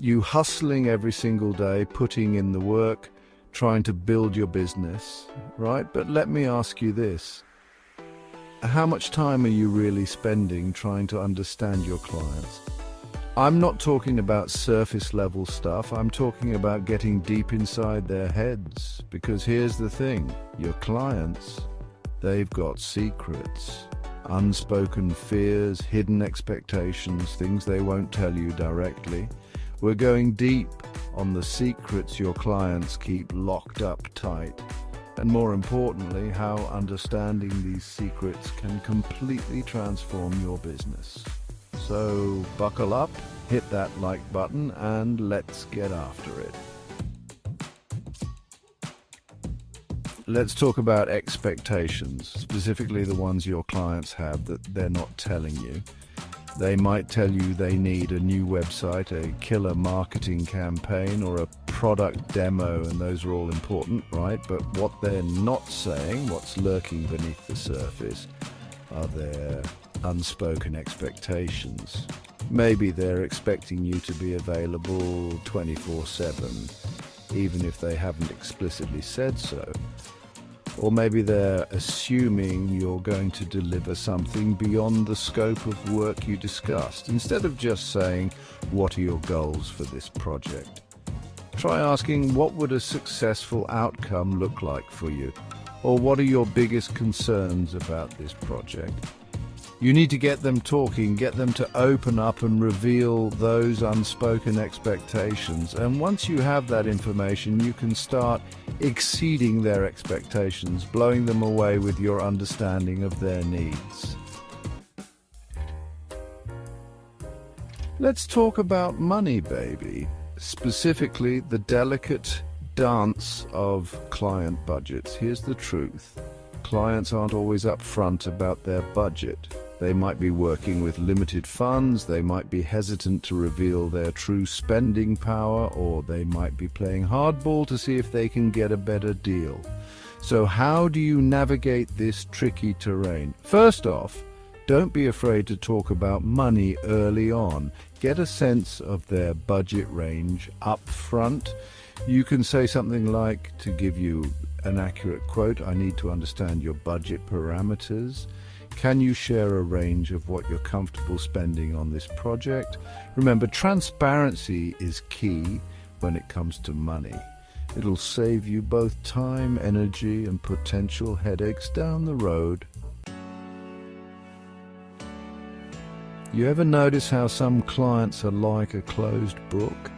You hustling every single day, putting in the work, trying to build your business, right? But let me ask you this. How much time are you really spending trying to understand your clients? I'm not talking about surface level stuff. I'm talking about getting deep inside their heads. Because here's the thing, your clients, they've got secrets, unspoken fears, hidden expectations, things they won't tell you directly. We're going deep on the secrets your clients keep locked up tight. And more importantly, how understanding these secrets can completely transform your business. So buckle up, hit that like button, and let's get after it. Let's talk about expectations, specifically the ones your clients have that they're not telling you. They might tell you they need a new website, a killer marketing campaign, or a product demo, and those are all important, right? But what they're not saying, what's lurking beneath the surface, are their unspoken expectations. Maybe they're expecting you to be available 24/7, even if they haven't explicitly said so. Or maybe they're assuming you're going to deliver something beyond the scope of work you discussed. Instead of just saying, what are your goals for this project? Try asking, what would a successful outcome look like for you? Or what are your biggest concerns about this project? You need to get them talking, get them to open up and reveal those unspoken expectations. And once you have that information, you can start exceeding their expectations, blowing them away with your understanding of their needs. Let's talk about money, baby. Specifically, the delicate dance of client budgets. Here's the truth. Clients aren't always upfront about their budget. They might be working with limited funds, they might be hesitant to reveal their true spending power, or they might be playing hardball to see if they can get a better deal. So how do you navigate this tricky terrain? First off, don't be afraid to talk about money early on. Get a sense of their budget range up front. You can say something like, to give you an accurate quote, I need to understand your budget parameters. Can you share a range of what you're comfortable spending on this project? Remember, transparency is key when it comes to money. It'll save you both time, energy, and potential headaches down the road. You ever notice how some clients are like a closed book?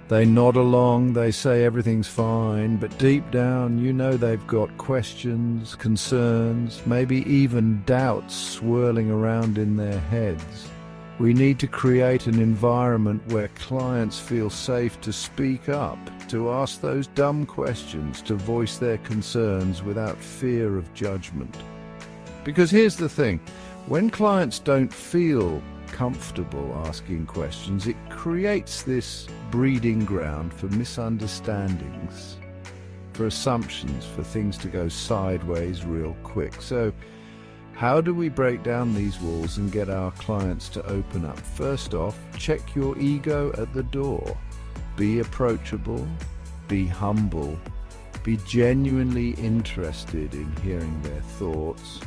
They nod along, they say everything's fine, but deep down you know they've got questions, concerns, maybe even doubts swirling around in their heads. We need to create an environment where clients feel safe to speak up, to ask those dumb questions, to voice their concerns without fear of judgment. Because here's the thing, when clients don't feel comfortable asking questions, it creates this breeding ground for misunderstandings, for assumptions, for things to go sideways real quick. So how do we break down these walls and get our clients to open up? First off, check your ego at the door. Be approachable, be humble, be genuinely interested in hearing their thoughts.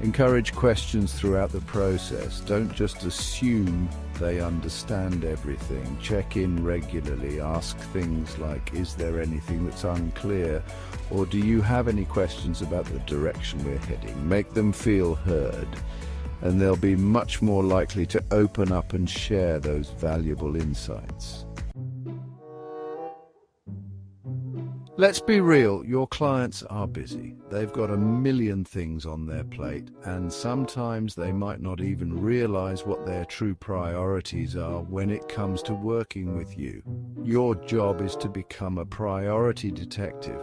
Encourage questions throughout the process. Don't just assume they understand everything. Check in regularly. Ask things like, is there anything that's unclear? Or do you have any questions about the direction we're heading? Make them feel heard, and they'll be much more likely to open up and share those valuable insights. Let's be real, your clients are busy. They've got a million things on their plate, and sometimes they might not even realize what their true priorities are when it comes to working with you. Your job is to become a priority detective,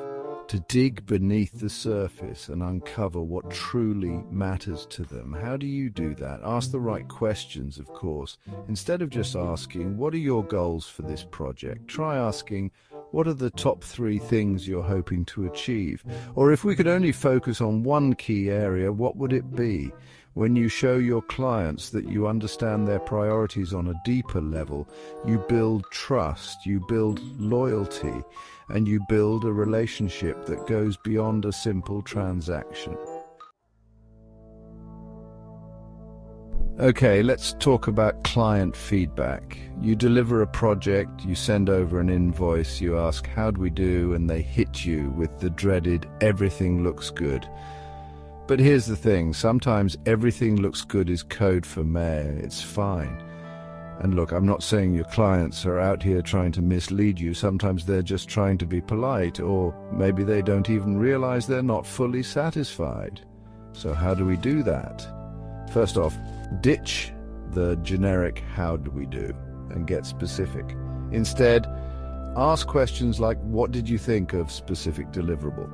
to dig beneath the surface and uncover what truly matters to them. How do you do that? Ask the right questions, of course. Instead of just asking, what are your goals for this project? Try asking, what are the top 3 things you're hoping to achieve? Or if we could only focus on one key area, what would it be? When you show your clients that you understand their priorities on a deeper level, you build trust, you build loyalty, and you build a relationship that goes beyond a simple transaction. Okay, let's talk about client feedback. You deliver a project, you send over an invoice, you ask, "How'd we do?" and they hit you with the dreaded, "Everything looks good." But here's the thing, sometimes everything looks good is code for mayor, it's fine. And look, I'm not saying your clients are out here trying to mislead you, sometimes they're just trying to be polite, or maybe they don't even realize they're not fully satisfied. So how do we do that? First off, ditch the generic "how do we do" and get specific. Instead, ask questions like, "What did you think of specific deliverable?"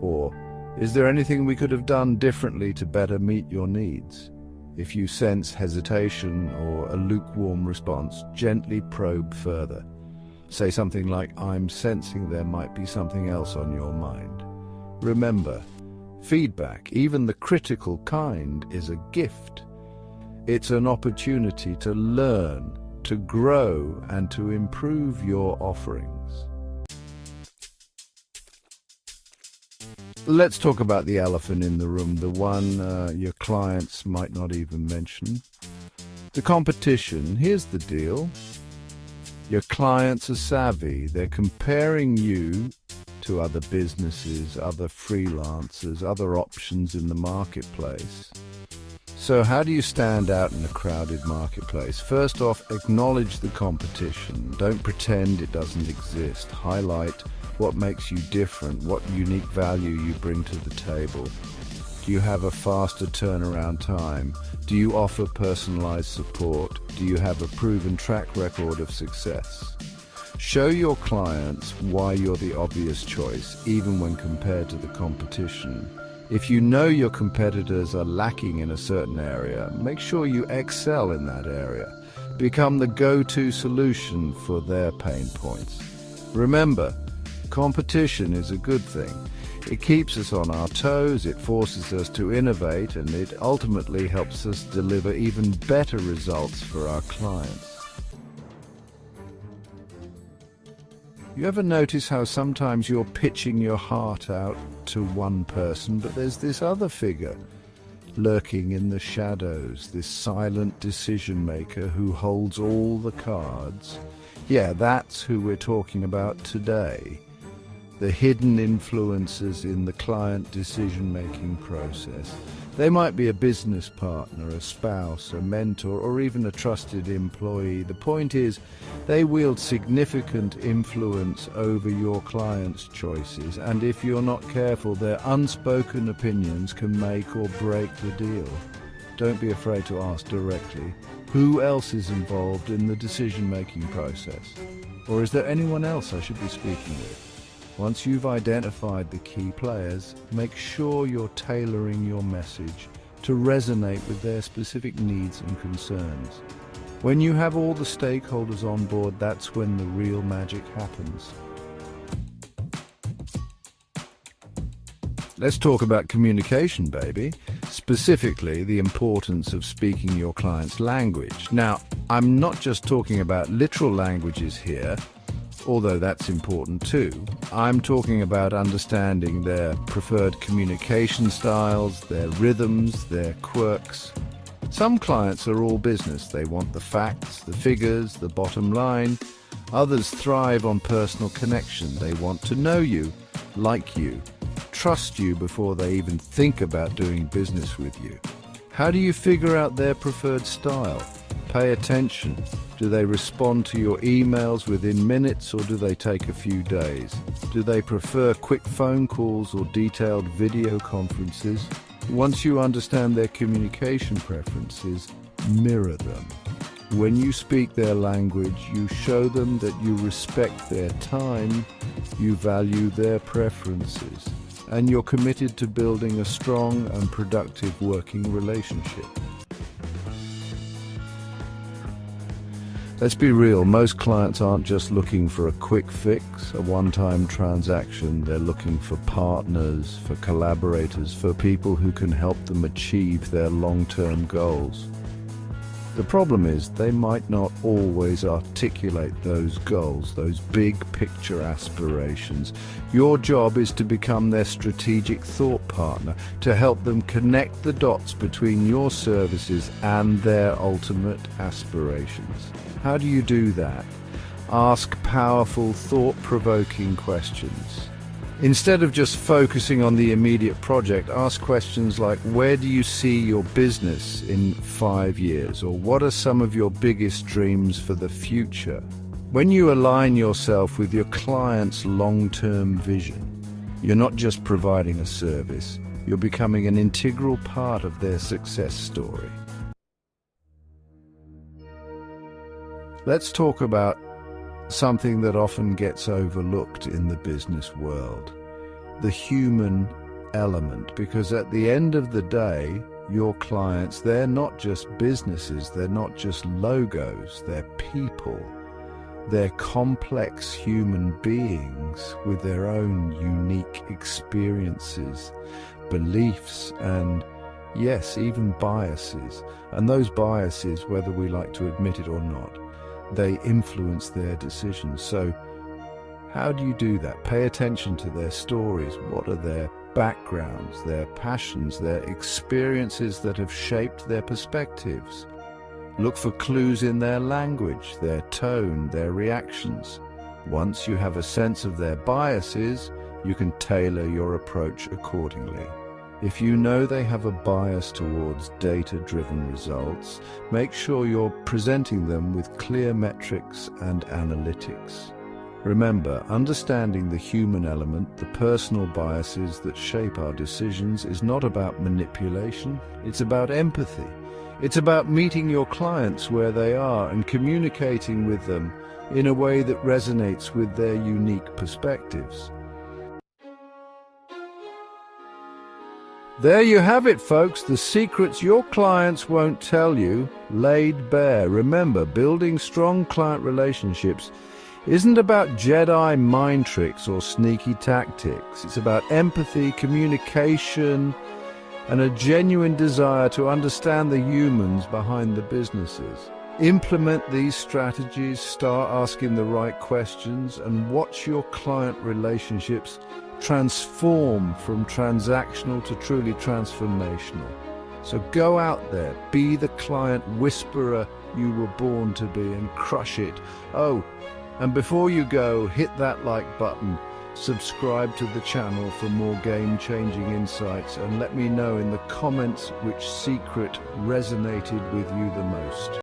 Or, "Is there anything we could have done differently to better meet your needs?" If you sense hesitation or a lukewarm response, gently probe further. Say something like, "I'm sensing there might be something else on your mind." Remember, feedback, even the critical kind, is a gift. It's an opportunity to learn, to grow, and to improve your offerings. Let's talk about the elephant in the room, the one your clients might not even mention. The competition. Here's the deal. Your clients are savvy. They're comparing you to other businesses, other freelancers, other options in the marketplace. So how do you stand out in a crowded marketplace? First off, acknowledge the competition. Don't pretend it doesn't exist. Highlight what makes you different, what unique value you bring to the table. Do you have a faster turnaround time? Do you offer personalized support? Do you have a proven track record of success? Show your clients why you're the obvious choice, even when compared to the competition. If you know your competitors are lacking in a certain area, make sure you excel in that area. Become the go-to solution for their pain points. Remember, competition is a good thing. It keeps us on our toes, it forces us to innovate, and it ultimately helps us deliver even better results for our clients. You ever notice how sometimes you're pitching your heart out to one person, but there's this other figure lurking in the shadows, this silent decision maker who holds all the cards? Yeah, that's who we're talking about today. The hidden influences in the client decision-making process. They might be a business partner, a spouse, a mentor, or even a trusted employee. The point is, they wield significant influence over your client's choices, and if you're not careful, their unspoken opinions can make or break the deal. Don't be afraid to ask directly, who else is involved in the decision-making process? Or is there anyone else I should be speaking with? Once you've identified the key players, make sure you're tailoring your message to resonate with their specific needs and concerns. When you have all the stakeholders on board, that's when the real magic happens. Let's talk about communication, baby. Specifically, the importance of speaking your client's language. Now, I'm not just talking about literal languages here, although that's important too. I'm talking about understanding their preferred communication styles, their rhythms, their quirks. Some clients are all business. They want the facts, the figures, the bottom line. Others thrive on personal connection. They want to know you, like you, trust you before they even think about doing business with you. How do you figure out their preferred style? Pay attention. Do they respond to your emails within minutes, or do they take a few days? Do they prefer quick phone calls or detailed video conferences? Once you understand their communication preferences, mirror them. When you speak their language, you show them that you respect their time, you value their preferences, and you're committed to building a strong and productive working relationship. Let's be real, most clients aren't just looking for a quick fix, a one-time transaction. They're looking for partners, for collaborators, for people who can help them achieve their long-term goals. The problem is they might not always articulate those goals, those big picture aspirations. Your job is to become their strategic thought partner, to help them connect the dots between your services and their ultimate aspirations. How do you do that? Ask powerful, thought-provoking questions. Instead of just focusing on the immediate project, ask questions like, where do you see your business in 5 years? Or what are some of your biggest dreams for the future? When you align yourself with your client's long-term vision, you're not just providing a service, you're becoming an integral part of their success story. Let's talk about something that often gets overlooked in the business world, the human element, because at the end of the day, your clients, they're not just businesses, they're not just logos, they're people. They're complex human beings with their own unique experiences, beliefs, and yes, even biases. And those biases, whether we like to admit it or not, they influence their decisions. So how do you do that? Pay attention to their stories. What are their backgrounds, their passions, their experiences that have shaped their perspectives? Look for clues in their language, their tone, their reactions. Once you have a sense of their biases, you can tailor your approach accordingly. If you know they have a bias towards data-driven results, make sure you're presenting them with clear metrics and analytics. Remember, understanding the human element, the personal biases that shape our decisions, is not about manipulation, it's about empathy. It's about meeting your clients where they are and communicating with them in a way that resonates with their unique perspectives. There you have it, folks, the secrets your clients won't tell you, laid bare. Remember, building strong client relationships isn't about Jedi mind tricks or sneaky tactics. It's about empathy, communication, and a genuine desire to understand the humans behind the businesses. Implement these strategies, start asking the right questions, and watch your client relationships transform from transactional to truly transformational. So go out there, be the client whisperer you were born to be, and crush it. Oh, and before you go, hit that like button, subscribe to the channel for more game-changing insights, and let me know in the comments which secret resonated with you the most.